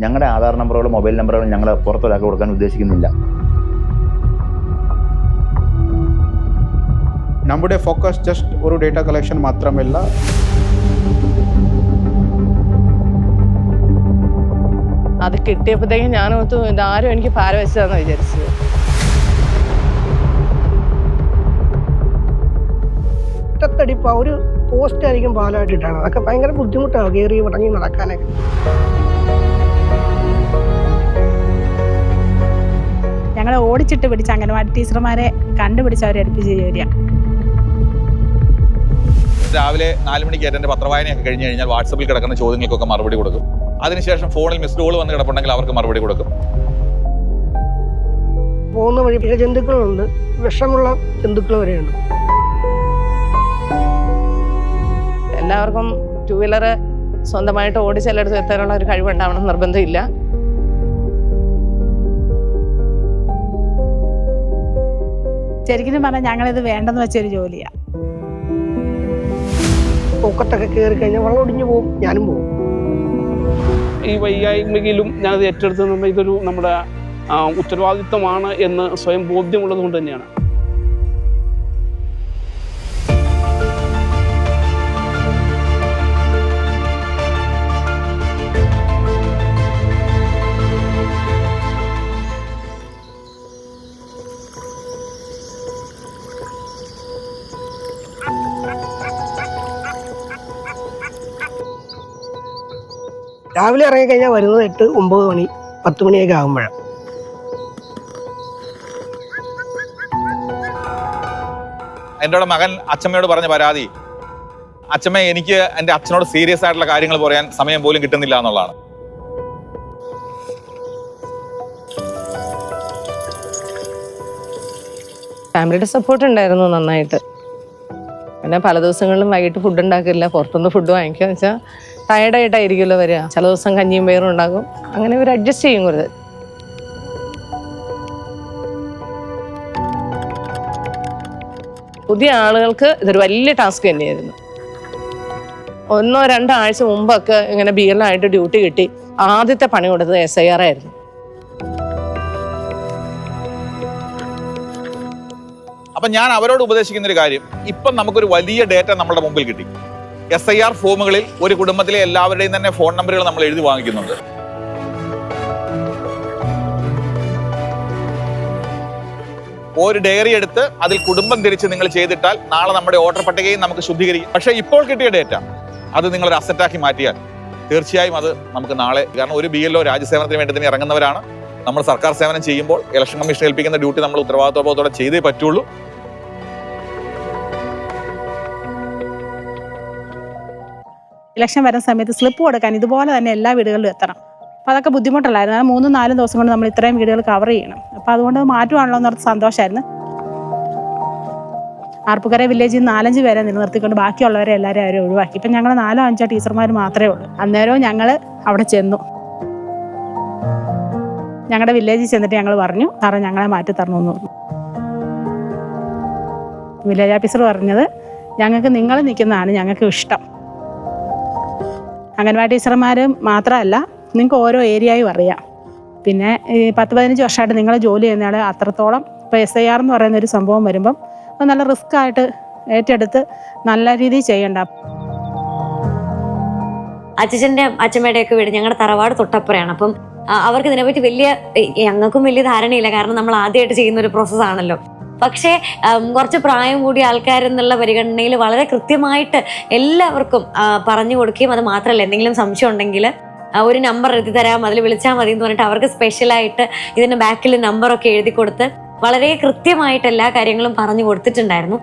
ഞങ്ങളുടെ ആധാർ നമ്പറുകളും മൊബൈൽ നമ്പറുകളും ഞങ്ങൾ പുറത്തൊരാൾക്ക് കൊടുക്കാൻ ഉദ്ദേശിക്കുന്നില്ല. നമ്മുടെ ഫോക്കസ് ജസ്റ്റ് ഒരു ഡേറ്റ കളക്ഷൻ മാത്രമല്ല, അത് കിട്ടിയപ്പോഴത്തേക്കും ഞാനോർത്തു ഇതാരും എനിക്ക് പാര വെച്ചതാണെന്ന് വിചാരിച്ചത്. ഒറ്റത്തടിപ്പ് ഒരു പോസ്റ്റ് ആയിരിക്കും പാലമായിട്ടിട്ടാണ്. അതൊക്കെ ഭയങ്കര ബുദ്ധിമുട്ടാണ് കയറി ഇറങ്ങി നടക്കാനൊക്കെ. ഞങ്ങളെ ഓടിച്ചിട്ട് പിടിച്ച് അംഗനവാടി ടീച്ചർമാരെ കണ്ടുപിടിച്ച് അവരെ അടുപ്പിച്ച് വരിക. രാവിലെ 4 മണിക്ക് എൻ്റെ പത്രവായനയൊക്കെ കഴിഞ്ഞ് കഴിഞ്ഞാൽ വാട്സപ്പിൽ കിടക്കുന്ന ചോദ്യങ്ങൾക്കൊക്കെ മറുപടി കൊടുക്കും. അതിനുശേഷം ഫോണിൽ മിസ്ഡ് കോൾ വന്ന് കിടപ്പുണ്ടെങ്കിൽ അവർക്ക് മറുപടി കൊടുക്കും. പോകുന്ന വഴി ജന്തുക്കളുണ്ട്, വിഷമുള്ള ജന്തുക്കൾ വരെയുണ്ട്. എല്ലാവർക്കും 2 വീലർ സ്വന്തമായിട്ട് ഓടിച്ചെല്ലെടുത്ത് എത്താനുള്ള ഒരു കഴിവുണ്ടാവണം നിർബന്ധമില്ല. ശരിക്കും പറഞ്ഞാൽ ഞങ്ങളിത് വേണ്ടെന്ന് വെച്ചൊരു ജോലിയാണ്. പൊക്കത്തൊക്കെ കയറി കഴിഞ്ഞാൽ വെള്ളം ഒടിഞ്ഞു പോകും, ഞാനും പോകും. ഈ വയ്യായ്മയിലും ഞാനത് ഏറ്റെടുത്ത് ഇതൊരു നമ്മുടെ ഉത്തരവാദിത്വമാണ് എന്ന് സ്വയം ബോധ്യമുള്ളത് കൊണ്ട് തന്നെയാണ്. രാവിലെ ഇറങ്ങിക്കഴിഞ്ഞാൽ വരുന്നത് 8, 9 മണി 10 മണിയൊക്കെ ആകുമ്പോഴാണ്. എൻ്റെ മകൻ അച്ഛമ്മയോട് പറഞ്ഞ പരാതി, അച്ഛമ്മ എനിക്ക് എൻ്റെ അച്ഛനോട് സീരിയസ് ആയിട്ടുള്ള കാര്യങ്ങൾ പറയാൻ സമയം പോലും കിട്ടുന്നില്ല എന്നുള്ളതാണ്. ഫാമിലിയുടെ സപ്പോർട്ട് ഉണ്ടായിരുന്നു നന്നായിട്ട്. പിന്നെ പല ദിവസങ്ങളിലും വൈകിട്ട് ഫുഡ് ഉണ്ടാക്കില്ല, പുറത്തുനിന്ന് ഫുഡ് വാങ്ങിക്കുക വെച്ചാൽ ടയർഡായിട്ടായിരിക്കുമല്ലോ വരിക. ചില ദിവസം കഞ്ഞിയും പയറും ഉണ്ടാകും, അങ്ങനെ ഇവർ അഡ്ജസ്റ്റ് ചെയ്യും കുറച്ച്. പുതിയ ആളുകൾക്ക് ഇതൊരു വലിയ ടാസ്ക് തന്നെയായിരുന്നു. 1-2 ആഴ്ച മുമ്പൊക്കെ ഇങ്ങനെ ബിഎല്ലായിട്ട് ഡ്യൂട്ടി കിട്ടി ആദ്യത്തെ പണി കൊടുത്തത് SIR ആയിരുന്നു. അപ്പം ഞാൻ അവരോട് ഉപദേശിക്കുന്ന ഒരു കാര്യം, ഇപ്പം നമുക്കൊരു വലിയ ഡേറ്റ നമ്മുടെ മുമ്പിൽ കിട്ടി. SIR ഫോമുകളിൽ ഒരു കുടുംബത്തിലെ എല്ലാവരുടെയും തന്നെ ഫോൺ നമ്പറുകൾ നമ്മൾ എഴുതി വാങ്ങിക്കുന്നുണ്ട്. ഒരു ഡയറി എടുത്ത് അതിൽ കുടുംബം തിരിച്ച് നിങ്ങൾ ചെയ്തിട്ടാൽ നാളെ നമ്മുടെ വോട്ടർ പട്ടികയും നമുക്ക് ശുദ്ധീകരിക്കും. പക്ഷേ ഇപ്പോൾ കിട്ടിയ ഡേറ്റ അത് നിങ്ങളൊരു അസറ്റാക്കി മാറ്റിയാൽ തീർച്ചയായും അത് നമുക്ക് നാളെ, കാരണം ഒരു BLO രാജ്യസേവനത്തിന് വേണ്ടി തന്നെ ഇറങ്ങുന്നവരാണ്. നമ്മൾ സർക്കാർ സേവനം ചെയ്യുമ്പോൾ ഇലക്ഷൻ കമ്മീഷൻ ഏൽപ്പിക്കുന്ന ഡ്യൂട്ടി നമ്മൾ ഉത്തരവാദിത്വത്തോടെ ചെയ്തേ പറ്റുള്ളൂ. ഇലക്ഷൻ വരുന്ന സമയത്ത് സ്ലിപ്പ് കൊടുക്കാൻ ഇതുപോലെ തന്നെ എല്ലാ വീടുകളിലും എത്തണം. അപ്പോൾ അതൊക്കെ ബുദ്ധിമുട്ടല്ലായിരുന്നു. 3-4 ദിവസം കൊണ്ട് നമ്മൾ ഇത്രയും വീടുകൾ കവർ ചെയ്യണം. അപ്പോൾ അതുകൊണ്ട് മാറ്റുവാണല്ലോ എന്നോർത്ത് സന്തോഷമായിരുന്നു. ആർപ്പുക്കര വില്ലേജിൽ 4-5 പേരെ നിലനിർത്തിക്കൊണ്ട് ബാക്കിയുള്ളവരെ എല്ലാവരും അവരെ ഒഴിവാക്കി. ഇപ്പം ഞങ്ങൾ 4-5 ടീച്ചർമാർ മാത്രമേ ഉള്ളൂ. അന്നേരവും ഞങ്ങൾ അവിടെ ചെന്നു. ഞങ്ങളുടെ വില്ലേജിൽ ചെന്നിട്ട് ഞങ്ങൾ പറഞ്ഞു, സാറേ ഞങ്ങളെ മാറ്റി തരണമെന്ന് പറഞ്ഞു. വില്ലേജ് ഓഫീസർ പറഞ്ഞത്, ഞങ്ങൾക്ക് നിങ്ങൾ നിൽക്കുന്നതാണ് ഞങ്ങൾക്ക് ഇഷ്ടം. അംഗൻവാടി ടീച്ചർമാർ മാത്രമല്ല, നിങ്ങൾക്ക് ഓരോ ഏരിയയും അറിയാം. പിന്നെ ഈ 10-15 വർഷമായിട്ട് നിങ്ങൾ ജോലി ചെയ്യുന്നയാൾ അത്രത്തോളം ഇപ്പോൾ SIR എന്ന് പറയുന്ന ഒരു സംഭവം വരുമ്പം അത് നല്ല റിസ്ക് ആയിട്ട് ഏറ്റെടുത്ത് നല്ല രീതിയിൽ ചെയ്യണ്ട. അച്ഛൻ്റെ അച്ഛമ്മയുടെയൊക്കെ വീട് ഞങ്ങളുടെ തറവാട് തൊട്ടപ്പുറയാണ്. അപ്പം അവർക്ക് ഇതിനെപ്പറ്റി ഞങ്ങൾക്കും വലിയ ധാരണയില്ല, കാരണം നമ്മൾ ആദ്യമായിട്ട് ചെയ്യുന്ന ഒരു പ്രോസസ്സാണല്ലോ. പക്ഷേ കുറച്ച് പ്രായം കൂടിയ ആൾക്കാരെന്നുള്ള പരിഗണനയിൽ വളരെ കൃത്യമായിട്ട് എല്ലാവർക്കും പറഞ്ഞു കൊടുക്കുകയും, അത് മാത്രമല്ല എന്തെങ്കിലും സംശയം ഉണ്ടെങ്കിൽ ഒരു നമ്പർ എഴുതി തരാം, അതിൽ വിളിച്ചാൽ മതി എന്ന് പറഞ്ഞിട്ട് അവർക്ക് സ്പെഷ്യലായിട്ട് ഇതിൻ്റെ ബാക്കിൽ നമ്പറൊക്കെ എഴുതി കൊടുത്ത് വളരെ കൃത്യമായിട്ട് എല്ലാ കാര്യങ്ങളും പറഞ്ഞു കൊടുത്തിട്ടുണ്ടായിരുന്നു.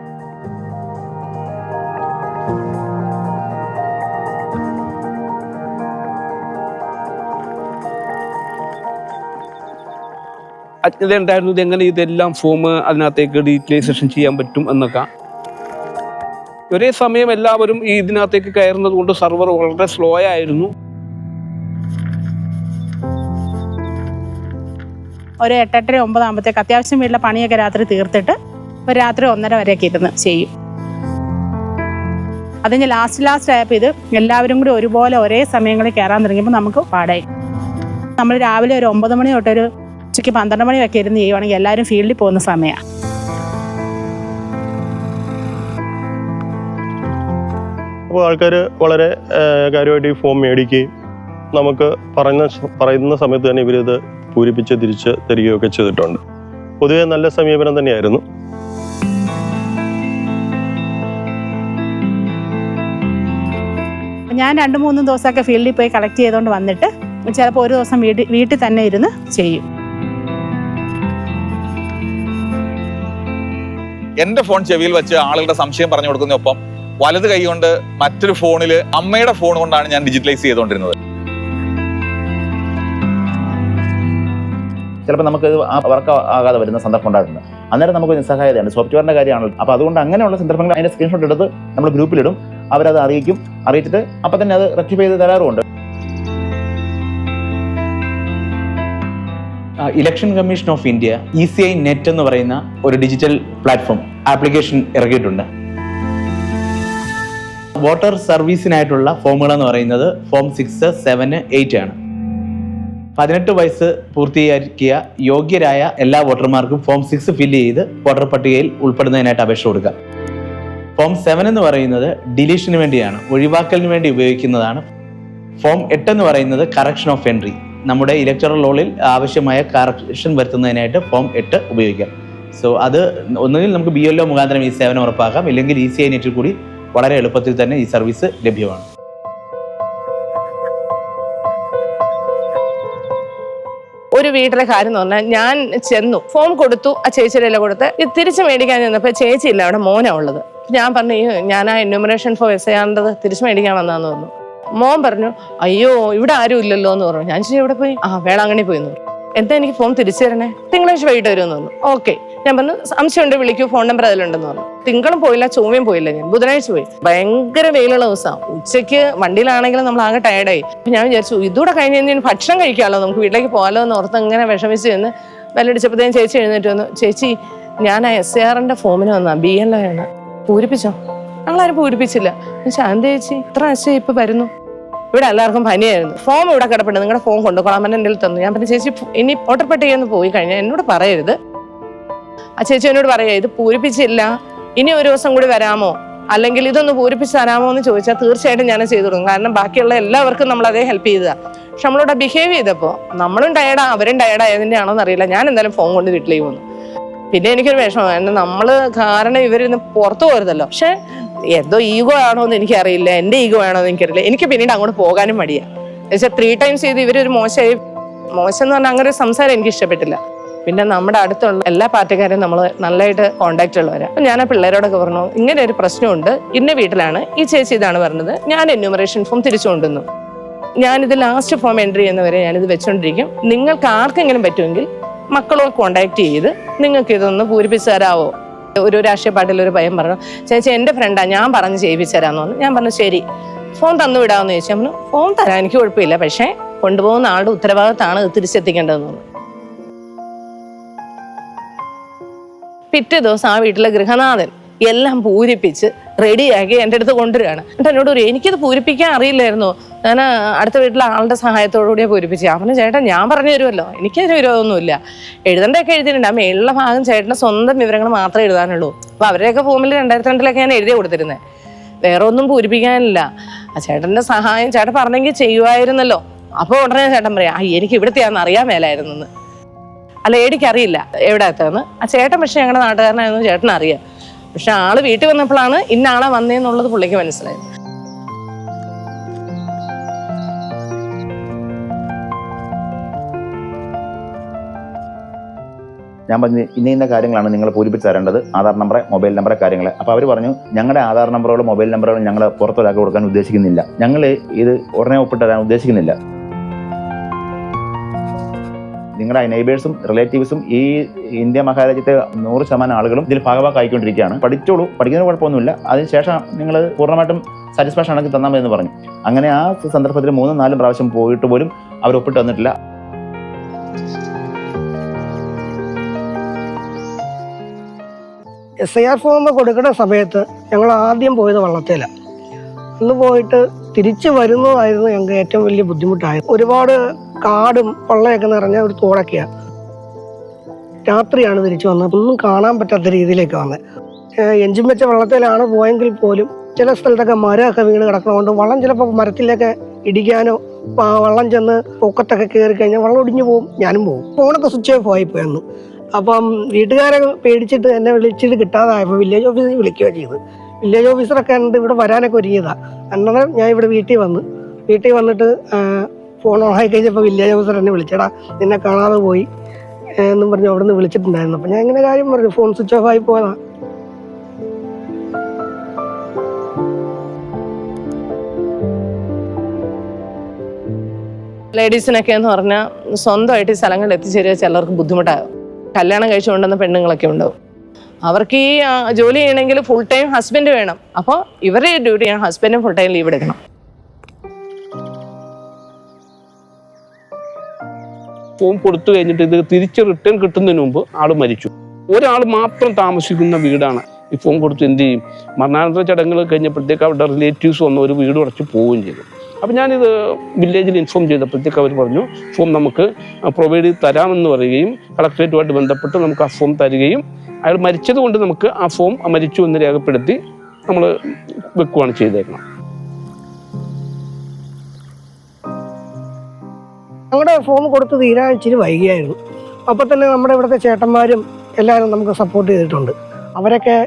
അജ്ഞത ഉണ്ടായിരുന്നു എങ്ങനെ ഇതെല്ലാം ഫോം അതിനകത്തേക്ക് ഡീറ്റെയിലൈസേഷൻ ചെയ്യാൻ പറ്റും എന്നൊക്കെ. ഒരേ സമയം എല്ലാവരും ഈ ഇതിനകത്തേക്ക് കയറുന്നത് കൊണ്ട് സർവർ വളരെ സ്ലോ ആയിരുന്നു. ഒരു 8-8-9 ആകുമ്പോഴത്തേക്ക് അത്യാവശ്യം വീട്ടിലെ പണിയൊക്കെ രാത്രി തീർത്തിട്ട് ഒരു രാത്രി 1:30 വരെയൊക്കെ ഇരുന്ന് ചെയ്യും. അതിന് ലാസ്റ്റ് ആയപ്പോൾ ഇത് എല്ലാവരും കൂടി ഒരുപോലെ ഒരേ സമയങ്ങളിൽ കയറാൻ തുടങ്ങിയപ്പോൾ നമുക്ക് പാടായി. നമ്മൾ രാവിലെ ഒരു 9 മണി തൊട്ടൊരു ഉച്ചയ്ക്ക് 12 മണി വരെ ഇരുന്ന് ചെയ്യുവാണെങ്കിൽ എല്ലാവരും ഫീൽഡിൽ പോകുന്ന സമയമാണ്. അപ്പോൾ ആൾക്കാർ വളരെ കാര്യമായിട്ട് ഈ ഫോം മേടിക്കുകയും നമുക്ക് പറയുന്ന സമയത്ത് തന്നെ ഇവരിത് പൂരിപ്പിച്ച് തിരിച്ച് തരികയൊക്കെ ചെയ്തിട്ടുണ്ട്. പൊതുവെ നല്ല സമീപനം തന്നെയായിരുന്നു. ഞാൻ 2-3 ദിവസമൊക്കെ ഫീൽഡിൽ പോയി കളക്ട് ചെയ്തുകൊണ്ട് വന്നിട്ട് ചിലപ്പോൾ ഒരു ദിവസം വീട്ടിൽ തന്നെ ഇരുന്ന് ചെയ്യും. എന്റെ ഫോൺ ചെവിയിൽ വെച്ച് ആളുകളുടെ സംശയം പറഞ്ഞു കൊടുക്കുന്നതിനൊപ്പം വലത് കൈ കൊണ്ട് മറ്റൊരു ഫോണിൽ അമ്മയുടെ ഫോൺ കൊണ്ടാണ് ഞാൻ ഡിജിറ്റലൈസ് ചെയ്തുകൊണ്ടിരുന്നത്. ചിലപ്പോൾ നമുക്ക് വർക്ക് ആകാതെ വരുന്ന സന്ദർഭം ഉണ്ടായിട്ടുണ്ട്. അന്നേരം നമുക്ക് നിസ്സഹായതയാണ്, സോഫ്റ്റ്വെയറിന്റെ കാര്യമാണല്ലോ. അപ്പോൾ അതുകൊണ്ട് അങ്ങനെയുള്ള സന്ദർഭങ്ങൾ അതിന്റെ സ്ക്രീൻഷോട്ട് എടുത്ത് നമ്മൾ ഗ്രൂപ്പിലിടും. അവരത് അറിയിച്ചിട്ട് അപ്പം തന്നെ അത് റെക്ടിഫൈ ചെയ്ത് തരാറുമുണ്ട്. Election commission of India ECI net എന്ന് പറയുന്ന ഒരു ഡിജിറ്റൽ പ്ലാറ്റ്ഫോം ആപ്ലിക്കേഷൻ ഇറക്കിയിട്ടുണ്ട്. വോട്ടർ സർവീസിനായിട്ടുള്ള ഫോമുകൾ എന്ന് പറയുന്നത് ഫോം 6, 7, 8 ആണ്. 18 വയസ്സ് പൂർത്തീകരിക്കിയ യോഗ്യരായ എല്ലാ വോട്ടർമാർക്കും ഫോം 6 ഫില്ല് ചെയ്ത് വോട്ടർ പട്ടികയിൽ ഉൾപ്പെടുന്നതിനായിട്ട് അപേക്ഷ കൊടുക്കാം. ഫോം 7 എന്ന് പറയുന്നത് ഡിലീഷന് വേണ്ടിയാണ്, ഒഴിവാക്കലിന് വേണ്ടി ഉപയോഗിക്കുന്നതാണ്. ഫോം 8 എന്ന് പറയുന്നത് കറക്ഷൻ ഓഫ് എൻട്രി, നമ്മുടെ ഇലക്ടറൽ റോളിൽ ആവശ്യമായ കറക്ഷൻ വരുത്തുന്നതിനായിട്ട് ഫോം 8 ഉപയോഗിക്കാം. സോ അത് ഒന്നുകിൽ നമുക്ക് BLO മുഖാന്തരം ഈ സേവനം ഉറപ്പാക്കാം, ഇല്ലെങ്കിൽ ECI നെറ്റിൽ കൂടി വളരെ എളുപ്പത്തിൽ തന്നെ ഈ സർവീസ് ലഭ്യമാണ്. ഒരു വീട്ടിലെ കാര്യം എന്ന് പറഞ്ഞാൽ ഞാൻ ചെന്നു ഫോം കൊടുത്തു, ആ ചേച്ചിയുടെ കൊടുത്ത് ഇത് തിരിച്ചു മേടിക്കാൻ ചെന്നപ്പോൾ ചേച്ചി ഇല്ല, അവിടെ മോനാ ഉള്ളത്. ഞാൻ പറഞ്ഞു ഞാൻ ആ എന്യൂമറേഷൻ ഫോം SIRൻ്റെത് തിരിച്ചു മേടിക്കാൻ വന്നാന്ന് പറഞ്ഞു. മോൻ പറഞ്ഞു അയ്യോ ഇവിടെ ആരും ഇല്ലല്ലോ എന്ന് പറഞ്ഞു. ഞാൻ ചോദിച്ചു എവിടെ പോയി? വേളാങ്കണ്ണി പോയി എന്ന് പറഞ്ഞു. എന്താ എനിക്ക് ഫോം തിരിച്ചു തരണേ? തിങ്കളാഴ്ച വൈകിട്ട് വരുമെന്ന് പറഞ്ഞു. ഓക്കെ, ഞാൻ പറഞ്ഞു സംശയമുണ്ട് വിളിക്കൂ, ഫോൺ നമ്പർ അതിലുണ്ടെന്ന് പറഞ്ഞു. തിങ്കളും പോയില്ല, ചൊവ്വയും പോയില്ല, ഞാൻ ബുധനാഴ്ച പോയി. ഭയങ്കര വെയിലുള്ള ദിവസമാണ്. ഉച്ചയ്ക്ക് വണ്ടിയിലാണെങ്കിലും നമ്മൾ ആകെ ടയർഡായി. അപ്പം ഞാൻ വിചാരിച്ചു ഇതൂടെ കഴിഞ്ഞ് കഴിഞ്ഞാൽ ഭക്ഷണം കഴിക്കാമല്ലോ, നമുക്ക് വീട്ടിലേക്ക് പോകാമല്ലോ എന്ന് ഓർത്ത് ഇങ്ങനെ വിഷമിച്ച് ചെന്ന് ബെല്ലടിച്ചപ്പോഴത്തേക്കും ചേച്ചി എഴുന്നേറ്റ് വന്നു. ചേച്ചി ഞാൻ ആ SIRൻ്റെ ഫോമിന് വന്നാ BLO ആണ്, പൂരിപ്പിച്ചോ? ഞങ്ങളാരും പൂരിപ്പിച്ചില്ല. എന്താ ചേച്ചി ഇത്ര ആശയം ഇപ്പം വരുന്നു? ഇവിടെ എല്ലാവർക്കും പനിയായിരുന്നു. ഫോം ഇവിടെ കിടപ്പുണ്ട്, നിങ്ങളുടെ ഫോം കൊണ്ടുപോകാൻ എൻ്റെ കയ്യിൽ തന്നു. ഞാൻ പറഞ്ഞു ചേച്ചി ഇനി വോട്ടർ പട്ടികയെന്ന് പോയി കഴിഞ്ഞാൽ എന്നോട് പറയരുത്. ആ ചേച്ചി എന്നോട് പറയാ ഇത് പൂരിപ്പിച്ചില്ല, ഇനി ഒരു ദിവസം കൂടി വരാമോ, അല്ലെങ്കിൽ ഇതൊന്ന് പൂരിപ്പിച്ച് തരാമോ എന്ന് ചോദിച്ചാൽ തീർച്ചയായിട്ടും ഞാൻ ചെയ്തു കൊടുക്കും. കാരണം ബാക്കിയുള്ള എല്ലാവർക്കും നമ്മൾ അതേ ഹെൽപ്പ് ചെയ്തതാണ്. പക്ഷെ നമ്മളോട് ബിഹേവ് ചെയ്തപ്പോൾ നമ്മളും ടയർഡാ അവരും ടയർഡായതിൻ്റെ ആണോ എന്നറിയില്ല. ഞാൻ എന്തായാലും ഫോൺ കൊണ്ട് വീട്ടിലേക്ക് വന്നു. പിന്നെ എനിക്കൊരു വിഷമം, കാരണം നമ്മള് കാരണം ഇവരിന്ന് പുറത്തു പോരുതല്ലോ. പക്ഷെ എന്തോ ഈഗോ ആണോ എന്ന് എനിക്കറിയില്ല, എൻ്റെ ഈഗോ ആണോ എന്ന് എനിക്കറിയില്ല. എനിക്ക് പിന്നീട് അങ്ങോട്ട് പോകാനും മടിയാ. എന്നുവെച്ചാൽ 3 ടൈംസ് ചെയ്ത് ഇവരൊരു മോശം എന്ന് പറഞ്ഞാൽ അങ്ങനെ ഒരു സംസാരം എനിക്ക് ഇഷ്ടപ്പെട്ടില്ല. പിന്നെ നമ്മുടെ അടുത്തുള്ള എല്ലാ പാർട്ടിക്കാരും നമ്മൾ നല്ലതായിട്ട് കോണ്ടാക്ട് ഉള്ളവരാണ്. അപ്പം ഞാൻ ആ പിള്ളേരോടൊക്കെ പറഞ്ഞു ഇങ്ങനെ ഒരു പ്രശ്നമുണ്ട്, ഇന്ന വീട്ടിലാണ്, ഈ ചേച്ചി ഇതാണ് പറഞ്ഞത്, ഞാൻ എന്യൂമറേഷൻ ഫോം തിരിച്ചു കൊണ്ടുവന്നു, ഞാനിത് ലാസ്റ്റ് ഫോം എൻട്രി ചെയ്യുന്നവരെ ഞാനിത് വെച്ചുകൊണ്ടിരിക്കും. നിങ്ങൾക്ക് ആർക്കെങ്കിലും പറ്റുമെങ്കിൽ മക്കളോ കോണ്ടാക്ട് ചെയ്ത് നിങ്ങൾക്ക് ഇതൊന്ന് പൂരിപ്പിച്ച് തരാമോ? ഒരു രാഷ്ട്രീയ പാർട്ടിയിൽ ഒരു പയ്യൻ പറഞ്ഞു ചേച്ചി എൻ്റെ ഫ്രണ്ടാ, ഞാൻ പറഞ്ഞ് ചെയ്യിപ്പിച്ചു തരാമെന്ന് പറഞ്ഞു. ഞാൻ പറഞ്ഞു ശരി ഫോം തന്നു വിടാമെന്ന് ചോദിച്ചു. പറഞ്ഞു ഫോം തരാൻ എനിക്ക് കുഴപ്പമില്ല, പക്ഷേ കൊണ്ടുപോകുന്ന ആളുടെ ഉത്തരവാദിത്തമാണ് ഇത് തിരിച്ചെത്തിക്കേണ്ടതെന്ന് പറഞ്ഞു. പിറ്റേ ദിവസം ആ വീട്ടിലെ ഗൃഹനാഥൻ എല്ലാം പൂരിപ്പിച്ച് റെഡിയാക്കി എൻ്റെ അടുത്ത് കൊണ്ടുവരികയാണ്. എന്നിട്ട് എന്നോട് പറയും എനിക്കിത് പൂരിപ്പിക്കാൻ അറിയില്ലായിരുന്നു, ഞാൻ അടുത്ത വീട്ടിലെ ആളുടെ സഹായത്തോടുകൂടിയാണ് പൂരിപ്പിച്ച്. അവന് ചേട്ടൻ ഞാൻ പറഞ്ഞു തരുമല്ലോ, എനിക്കതിന് വിരോധമൊന്നുമില്ല, എഴുതേണ്ടതൊക്കെ എഴുതിയിട്ടുണ്ട്. ആ മേളിലെ ഭാഗം ചേട്ടൻ്റെ സ്വന്തം വിവരങ്ങൾ മാത്രമേ എഴുതാനുള്ളൂ. അപ്പോൾ അവരെയൊക്കെ ഫോമിൽ 2002 ഞാൻ എഴുതി കൊടുത്തിരുന്നത്, വേറെ ഒന്നും പൂരിപ്പിക്കാനില്ല. ആ ചേട്ടൻ്റെ സഹായം ചേട്ടൻ പറഞ്ഞെങ്കിൽ ചെയ്യുമായിരുന്നല്ലോ. അപ്പോൾ ഉടനെ ചേട്ടൻ പറയാം എനിക്ക് ഇവിടുത്തെയാണെന്ന് അറിയാൻ മേലായിരുന്നെന്ന്. അല്ല എനിക്കറിയില്ല എവിടെ എത്താന്ന്. ആ ചേട്ടൻ പക്ഷെ ഞങ്ങളുടെ നാട്ടുകാരനായിരുന്നു, ചേട്ടൻ അറിയാം. പക്ഷെ ആള് വീട്ടിൽ വന്നപ്പോഴാണ് ഇന്ന ആളെ വന്നേന്നുള്ളത് പുള്ളിക്ക് മനസ്സിലായത്. ഞാൻ പറഞ്ഞു ഇന്ന കാര്യങ്ങളാണ് നിങ്ങൾ പൂരിപ്പിച്ച് തരേണ്ടത്, ആധാർ നമ്പർ, മൊബൈൽ നമ്പർ, കാര്യങ്ങൾ. അപ്പോൾ അവർ പറഞ്ഞു ഞങ്ങളുടെ ആധാർ നമ്പറുകളോ മൊബൈൽ നമ്പറുകളോ ഞങ്ങൾ പുറത്തൊരാൾക്ക് കൊടുക്കാൻ ഉദ്ദേശിക്കുന്നില്ല, ഞങ്ങൾ ഇത് ഉടനെ ഒപ്പിട്ട് തരാൻ ഉദ്ദേശിക്കുന്നില്ല. നിങ്ങളുടെ നെയ്ബേഴ്സും റിലേറ്റീവ്സും ഈ ഇന്ത്യ മഹാരാജ്യത്തെ 100% ആളുകളും ഇതിൽ ഭാഗമാക്കായിക്കൊണ്ടിരിക്കുകയാണ്. പഠിച്ചോളൂ, പഠിക്കുന്നതിന് കുഴപ്പമൊന്നുമില്ല, അതിനുശേഷം നിങ്ങൾ പൂർണ്ണമായിട്ടും സാറ്റിസ്ഫാക്ഷൻ ആണെങ്കിൽ തന്നാൽ മതി എന്ന് പറഞ്ഞു. അങ്ങനെ ആ സന്ദർഭത്തിൽ 3-4 പ്രാവശ്യം പോയിട്ട് പോലും അവർ ഒപ്പിട്ട് തന്നിട്ടില്ല. SIR ഫോം കൊടുക്കുന്ന സമയത്ത് ഞങ്ങൾ ആദ്യം പോയത് വള്ളത്തേലാണ്. അന്ന് പോയിട്ട് തിരിച്ചു വരുന്നതായിരുന്നു ഞങ്ങൾക്ക് ഏറ്റവും വലിയ ബുദ്ധിമുട്ടായത്. ഒരുപാട് കാടും പള്ളയൊക്കെ നിറഞ്ഞ ഒരു തോടൊക്കെയാണ്. രാത്രിയാണ് തിരിച്ചു വന്നത്. ഒന്നും കാണാൻ പറ്റാത്ത രീതിയിലേക്ക് വന്നത്. എഞ്ചിൻ വെച്ച വെള്ളത്തിലാണ് പോയെങ്കിൽ പോലും ചില സ്ഥലത്തൊക്കെ മരമൊക്കെ വീണ് കിടക്കുന്നതുകൊണ്ട് വള്ളം ചിലപ്പോൾ മരത്തിലൊക്കെ ഇടിക്കാനോ വള്ളം ചെന്ന് പൊക്കത്തൊക്കെ കയറി കഴിഞ്ഞാൽ വള്ളം ഒടിഞ്ഞു പോകും, ഞാനും പോകും. ഫോണൊക്കെ സ്വിച്ച് ഓഫ് ആയിപ്പോയി അന്ന്. അപ്പം വീട്ടുകാരെ പേടിച്ചിട്ട് എന്നെ വിളിച്ചിട്ട് കിട്ടാതായപ്പോൾ വില്ലേജ് ഓഫീസിൽ വിളിക്കുകയാണ് ചെയ്തത്. വില്ലേജ് ഓഫീസറൊക്കെ ഉണ്ട് ഇവിടെ വരാനൊക്കെ ഒരുങ്ങിയതാണ്. അന്നേരം ഞാൻ ഇവിടെ വീട്ടിൽ വന്നിട്ട് ഫോൺ ഓണായി കഴിഞ്ഞപ്പോൾ വില്ലേജ് ഓഫീസർ എന്നെ വിളിച്ചടാ നിന്നെ കാണാതെ പോയി എന്നും പറഞ്ഞ് അവിടെ നിന്ന് വിളിച്ചിട്ടുണ്ടായിരുന്നു. അപ്പം ഞാൻ ഇങ്ങനെ കാര്യം പറഞ്ഞു, ഫോൺ സ്വിച്ച് ഓഫ് ആയി പോയതാ. ലേഡീസിനൊക്കെ എന്ന് പറഞ്ഞാൽ സ്വന്തമായിട്ട് ഈ സ്ഥലങ്ങളിൽ എത്തിച്ചേരുക ചിലർക്ക് ബുദ്ധിമുട്ടാകും. കല്യാണം കഴിച്ചു കൊണ്ടുവന്ന പെണ്ണുങ്ങളൊക്കെ ഉണ്ടാവും. അവർക്ക് ഈ ജോലി ചെയ്യണമെങ്കിൽ ഫുൾ ടൈം ഹസ്ബൻഡ് വേണം. അപ്പോൾ ഇവരുടെ ഡ്യൂട്ടിയാണ് ഹസ്ബൻഡും ഫുൾ ടൈം ലീവ് എടുക്കണം. ഫോം കൊടുത്തു കഴിഞ്ഞിട്ട് ഇത് തിരിച്ച് റിട്ടേൺ കിട്ടുന്നതിന് മുമ്പ് ആൾ മരിച്ചു. ഒരാൾ മാത്രം താമസിക്കുന്ന വീടാണ്. ഈ ഫോം കൊടുത്ത് എന്ത് ചെയ്യും? മരണാനന്തര ചടങ്ങുകൾ കഴിഞ്ഞപ്പോഴത്തേക്ക് അവരുടെ റിലേറ്റീവ്സ് വന്ന് ഒരു വീട് ഉടച്ച് പോവുകയും ചെയ്തു. അപ്പോൾ ഞാനിത് വില്ലേജിൽ ഇൻഫോം ചെയ്തപ്പോഴത്തേക്ക് അവർ പറഞ്ഞു ഫോം നമുക്ക് പ്രൊവൈഡ് ചെയ്ത് തരാമെന്ന് പറയുകയും കളക്ടറേറ്റുമായിട്ട് ബന്ധപ്പെട്ട് നമുക്ക് ആ ഫോം തരികയും അയാൾ മരിച്ചത് കൊണ്ട് നമുക്ക് ആ ഫോം മരിച്ചു എന്ന് രേഖപ്പെടുത്തി നമ്മൾ വെക്കുകയാണ് ചെയ്തേക്കണം. ഞങ്ങളുടെ ഫോം കൊടുത്ത് തീരാൻ ഇച്ചിരി വൈകിയായിരുന്നു. അപ്പോൾ തന്നെ നമ്മുടെ ഇവിടുത്തെ ചേട്ടന്മാരും എല്ലാവരും നമുക്ക് സപ്പോർട്ട് ചെയ്തിട്ടുണ്ട്. അവരൊക്കെ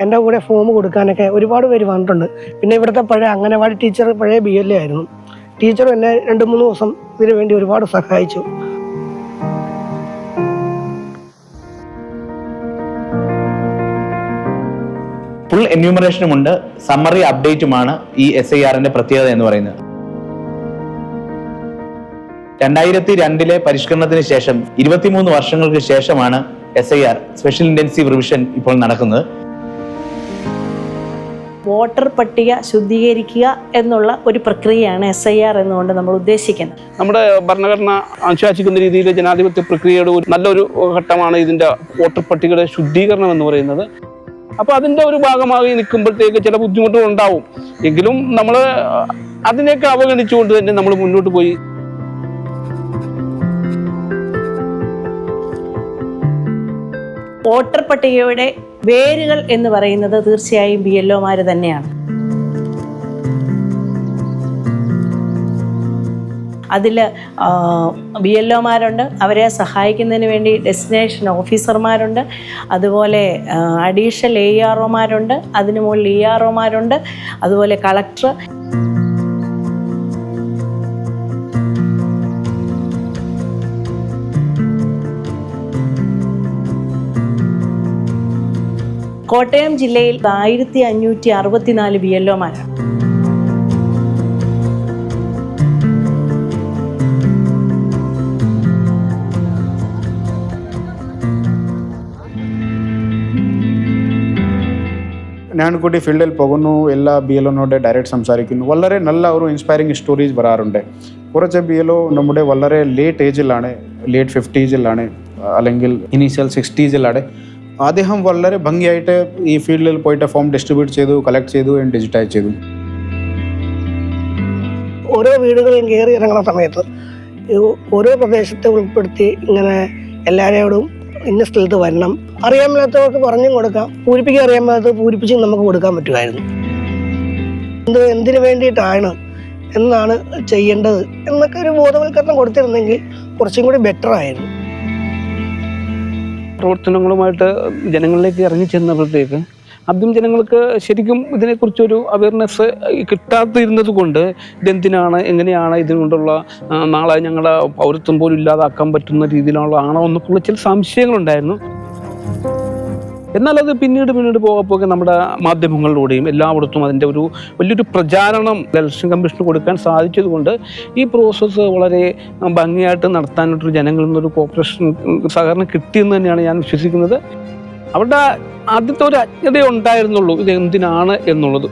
എൻ്റെ കൂടെ ഫോം കൊടുക്കാനൊക്കെ ഒരുപാട് പേര് വന്നിട്ടുണ്ട്. പിന്നെ ഇവിടുത്തെ പഴയ അംഗനവാടി ടീച്ചർ, പഴയ BLA ആയിരുന്നു ടീച്ചർ, എന്നെ 2-3 ദിവസം ഇതിനു വേണ്ടി ഒരുപാട് സഹായിച്ചു. ഫുൾ എന്യൂമറേഷനുമുണ്ട്, സമ്മറി അപ്ഡേറ്റുമാണ് ഈ SIRന്റെ പ്രത്യേകത എന്ന് പറയുന്നത്. 2002 പരിഷ്കരണത്തിന് ശേഷം 23 വർഷങ്ങൾക്ക് ശേഷമാണ് SIR സ്പെഷ്യൽ ഇന്റൻസീവ് റിവിഷൻ ഇപ്പോൾ നടക്കുന്നത്. വോട്ടർ പട്ടിക ശുദ്ധീകരിക്കുക എന്നുള്ള ഒരു പ്രക്രിയയാണ് SIR എന്നുകൊണ്ട് നമ്മൾ ഉദ്ദേശിക്കുന്നത്. നമ്മുടെ ഭരണഘടന അനുശാസിക്കുന്ന രീതിയിൽ ജനാധിപത്യ പ്രക്രിയയുടെ ഒരു നല്ലൊരു ഘട്ടമാണ് ഇതിൻ്റെ വോട്ടർ പട്ടികയുടെ ശുദ്ധീകരണം എന്ന് പറയുന്നത്. അപ്പോൾ അതിൻ്റെ ഒരു ഭാഗമായി നിൽക്കുമ്പോഴത്തേക്ക് ചില ബുദ്ധിമുട്ടുകൾ ഉണ്ടാവും. എങ്കിലും നമ്മൾ അതിനെയൊക്കെ അവഗണിച്ചുകൊണ്ട് തന്നെ നമ്മൾ മുന്നോട്ട് പോയി. വോട്ടർ പട്ടികയുടെ വേരുകൾ എന്ന് പറയുന്നത് തീർച്ചയായും BLOമാർ തന്നെയാണ്. അതിൽ BLOമാരുണ്ട്, അവരെ സഹായിക്കുന്നതിന് വേണ്ടി ഡെസ്റ്റിനേഷൻ ഓഫീസർമാരുണ്ട്, അതുപോലെ അഡീഷണൽ AROമാരുണ്ട്, അതിന് മുകളിൽ EROമാരുണ്ട്, അതുപോലെ കളക്ടർ. കോട്ടയം ജില്ലയിൽ 1564 BLOമാരാണ്. ഞാൻ കൂടി ഫീൽഡിൽ പോകുന്നു, എല്ലാ BLOനോട് ഡയറക്റ്റ് സംസാരിക്കുന്നു. വളരെ നല്ല ഒരു ഇൻസ്പയറിംഗ് സ്റ്റോറീസ് വരാറുണ്ട്. കുറച്ച് BLO നമ്മുടെ വളരെ ലേറ്റ് ഏജിലാണ്, ലേറ്റ് 50s അല്ലെങ്കിൽ ഇനീഷ്യൽ 60s. അദ്ദേഹം വളരെ ഭംഗിയായിട്ട് ഈ ഫീൽഡിൽ പോയിട്ട് ഫോം ഡിസ്ട്രിബ്യൂട്ട് ചെയ്തു, കളക്ട് ചെയ്തു, ഡിജിറ്റൈസ് ചെയ്തു. ഓരോ വീടുകളിലും കയറി ഇറങ്ങുന്ന സമയത്ത് ഓരോ പ്രദേശത്തെ ഉൾപ്പെടുത്തി ഇങ്ങനെ എല്ലാവരോടും ഇന്ന സ്ഥലത്ത് വരണം, അറിയാൻ മേലാത്തവർക്ക് പറഞ്ഞും കൊടുക്കാം, പൂരിപ്പിക്കാൻ അറിയാൻ മേലാത്തത് പൂരിപ്പിച്ചും നമുക്ക് കൊടുക്കാൻ പറ്റുമായിരുന്നു. എന്തിനു വേണ്ടിയിട്ടാണ്, എന്നാണ് ചെയ്യേണ്ടത് എന്നൊക്കെ ഒരു ബോധവൽക്കരണം കൊടുത്തിരുന്നെങ്കിൽ കുറച്ചും കൂടി ബെറ്റർ ആയിരുന്നു. പ്രവർത്തനങ്ങളുമായിട്ട് ജനങ്ങളിലേക്ക് ഇറങ്ങി ചെന്നപ്പോഴത്തേക്ക് ആദ്യം ജനങ്ങൾക്ക് ശരിക്കും ഇതിനെക്കുറിച്ചൊരു അവയർനെസ് കിട്ടാതിരുന്നത് കൊണ്ട് ഇതെന്തിനാണ്, എങ്ങനെയാണ്, ഇതിനുകൊണ്ടുള്ള നാളെ ഞങ്ങളുടെ പൗരത്വം പോലും ഇല്ലാതാക്കാൻ പറ്റുന്ന രീതിയിലുള്ളതാണോ എന്നൊക്കെയുള്ള ചില സംശയങ്ങളുണ്ടായിരുന്നു. എന്നാൽ അത് പിന്നീട് പോകെ നമ്മുടെ മാധ്യമങ്ങളിലൂടെയും എല്ലായിടത്തും അതിൻ്റെ ഒരു വലിയൊരു പ്രചാരണം ഇലക്ഷൻ കമ്മീഷന് കൊടുക്കാൻ സാധിച്ചതുകൊണ്ട് ഈ പ്രോസസ്സ് വളരെ ഭംഗിയായിട്ട് നടത്താനായിട്ടൊരു ജനങ്ങളിൽ നിന്നൊരു കോപ്പറേഷൻ സഹകരണം കിട്ടിയെന്ന് തന്നെയാണ് ഞാൻ വിശ്വസിക്കുന്നത്. അവരുടെ ആദ്യത്തെ ഒരു അജ്ഞതയേ ഉണ്ടായിരുന്നുള്ളൂ ഇത് എന്തിനാണ് എന്നുള്ളത്.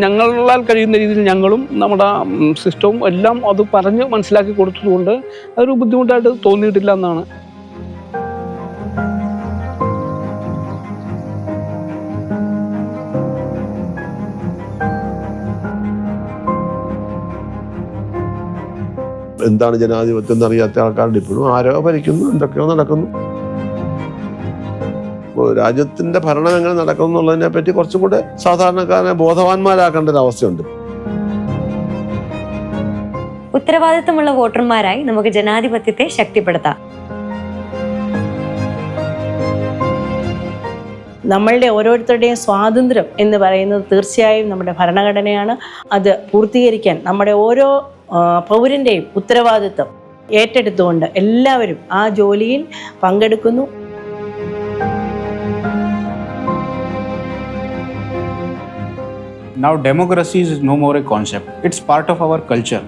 ഞങ്ങളാൽ കഴിയുന്ന രീതിയിൽ ഞങ്ങളും നമ്മുടെ സിസ്റ്റവും എല്ലാം അത് പറഞ്ഞ് മനസ്സിലാക്കി കൊടുത്തതുകൊണ്ട് അതൊരു ബുദ്ധിമുട്ടായിട്ട് തോന്നിയിട്ടില്ല എന്നാണ്. എന്താണ് ജനാധിപത്യം എന്നറിയാത്ത ആൾക്കാരുടെ ഇപ്പോഴും ആരോ ഭരിക്കുന്നു, എന്തൊക്കെയോ നടക്കുന്നു. രാജ്യത്തിന്റെ ഭരണം എങ്ങനെ നടക്കുന്നു എന്നുള്ളതിനെ പറ്റി കുറച്ചും കൂടെ സാധാരണക്കാരനെ ബോധവാന്മാരാക്കേണ്ട ഒരു അവസ്ഥയുണ്ട്. ഉത്തരവാദിത്തമുള്ള വോട്ടർമാരായി നമുക്ക് ജനാധിപത്യത്തെ ശക്തിപ്പെടുത്താം. നമ്മളുടെ ഓരോരുത്തരുടെയും സ്വാതന്ത്ര്യം എന്ന് പറയുന്നത് തീർച്ചയായും നമ്മുടെ ഭരണഘടനയാണ്. അത് പൂർത്തീകരിക്കാൻ നമ്മുടെ ഓരോ പൗരൻ്റെയും ഉത്തരവാദിത്വം ഏറ്റെടുത്തുകൊണ്ട് എല്ലാവരും ആ ജോലിയിൽ പങ്കെടുക്കുന്നു. Now democracy is no more a concept. It's part of our culture.